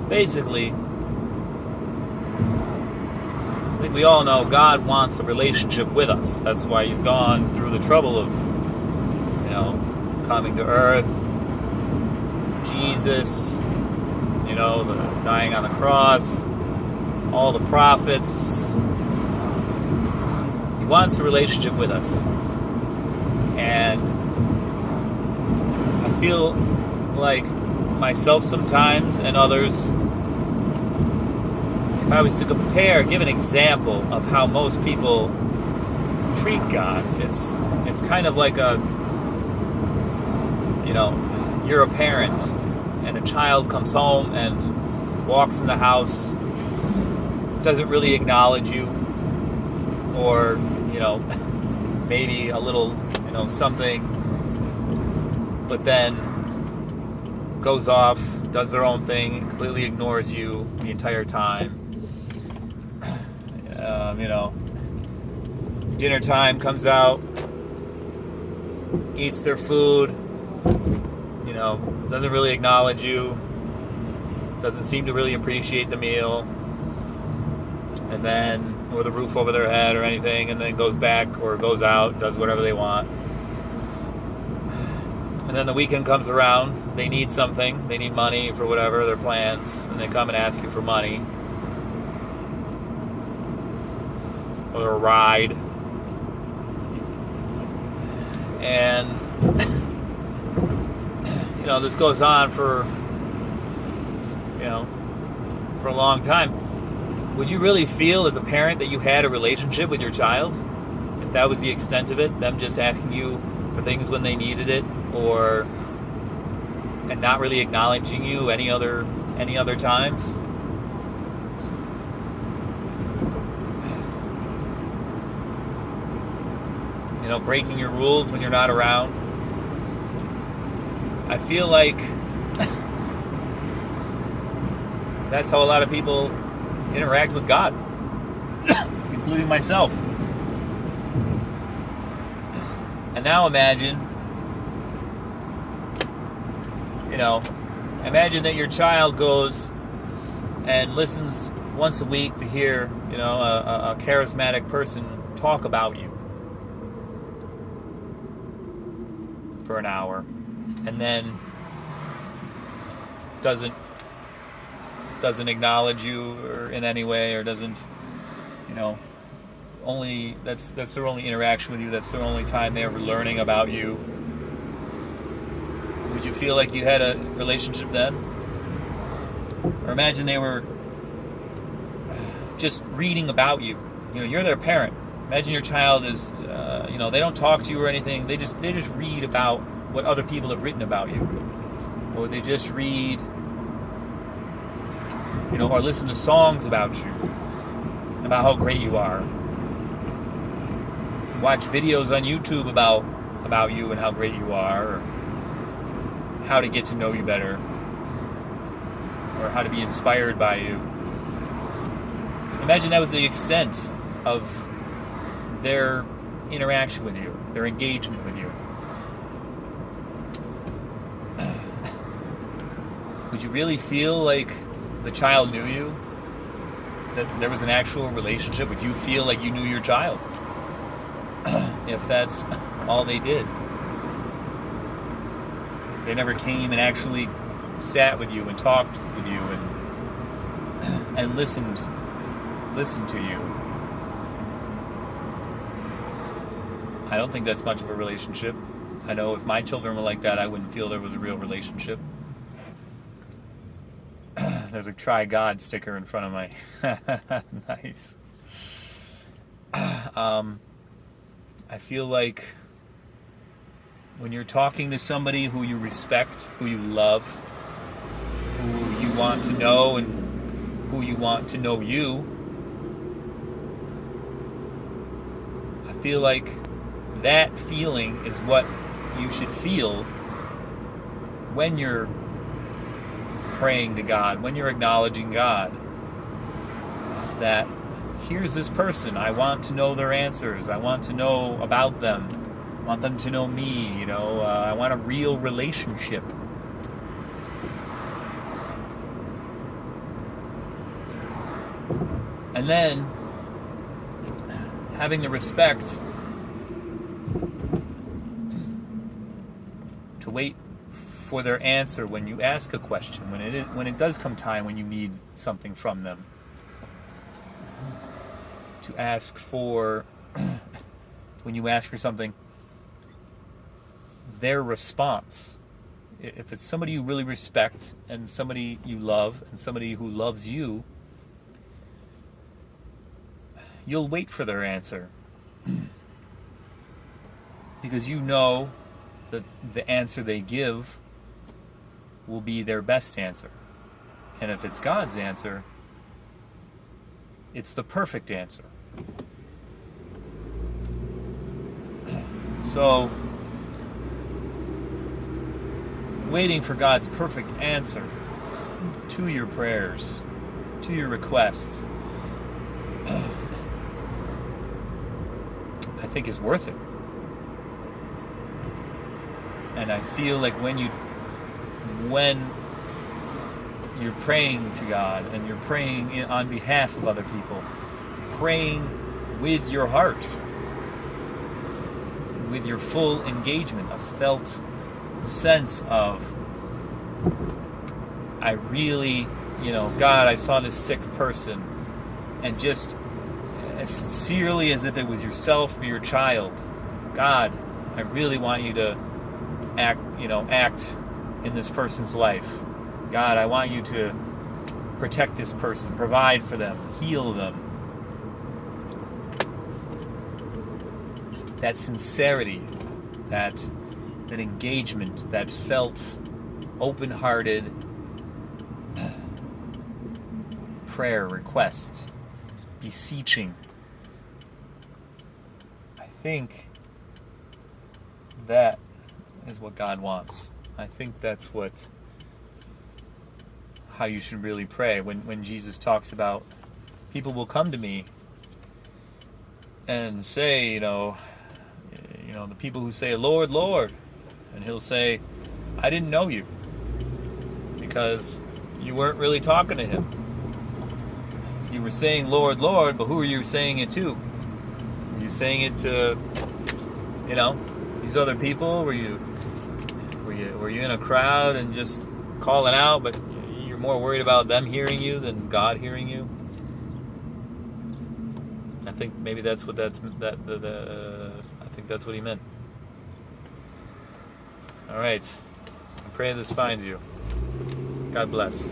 basically, I think we all know God wants a relationship with us. That's why He's gone through the trouble of, coming to earth, Jesus, the dying on the cross, all the prophets. He wants a relationship with us. And I feel like myself sometimes and others, if I was to give an example of how most people treat God, it's kind of like you're a parent and a child comes home and walks in the house, doesn't really acknowledge you, or maybe a little something, but then goes off, does their own thing, completely ignores you the entire time. Dinner time comes out, eats their food, doesn't really acknowledge you, doesn't seem to really appreciate the meal, and then, or the roof over their head or anything, and then goes back or goes out, does whatever they want. And then the weekend comes around, they need something, they need money for whatever, their plans, and they come and ask you for money. Or a ride. And, this goes on for a long time. Would you really feel as a parent that you had a relationship with your child? If that was the extent of it, them just asking you for things when they needed it, and not really acknowledging you any other times? Breaking your rules when you're not around. I feel like that's how a lot of people interact with God, including myself. And now imagine that your child goes and listens once a week to hear, a charismatic person talk about you for an hour, and then doesn't acknowledge you or in any way, or doesn't, only that's their only interaction with you, that's their only time they're ever learning about you. Would you feel like you had a relationship then? Or imagine they were just reading about you. You're their parent. Imagine your child is, they don't talk to you or anything. They just read about what other people have written about you, or they just read, or listen to songs about you, about how great you are. Watch videos on YouTube about you and how great you are, or how to get to know you better, or how to be inspired by you. Imagine that was the extent of their interaction with you, their engagement with you. Would you really feel like the child knew you? That there was an actual relationship? Would you feel like you knew your child? If that's all they did. They never came and actually sat with you and talked with you and listened to you. I don't think that's much of a relationship. I know if my children were like that, I wouldn't feel there was a real relationship. There's a try God sticker in front of my nice. I feel like when you're talking to somebody who you respect, who you love, who you want to know, and who you want to know you, I feel like that feeling is what you should feel when you're praying to God, when you're acknowledging God. That here's this person, I want to know their answers, I want to know about them, I want them to know me, I want a real relationship. And then having the respect to wait for their answer when you ask a question, when it does come time when you need something from them. To ask for, when you ask for something, their response. If it's somebody you really respect and somebody you love and somebody who loves you, you'll wait for their answer. Because you know that the answer they give will be their best answer. And if it's God's answer, it's the perfect answer. So, waiting for God's perfect answer to your prayers, to your requests, I think is worth it. And I feel like when you're praying to God and you're praying on behalf of other people, praying with your heart, with your full engagement, a felt sense of, I really, God, I saw this sick person, and just as sincerely as if it was yourself or your child, God, I really want you to act in this person's life. God, I want you to protect this person, provide for them, heal them. That sincerity, that engagement, that felt open-hearted prayer, request, beseeching. I think that is what God wants. I think that's how you should really pray. When Jesus talks about, people will come to me and say, the people who say, Lord, Lord, and he'll say, I didn't know you, because you weren't really talking to him. You were saying, Lord, Lord, but who are you saying it to? Were you saying it to, these other people? Were you in a crowd and just calling out, but you're more worried about them hearing you than God hearing you? I think maybe that's what I think that's what he meant. All right. I pray this finds you. God bless.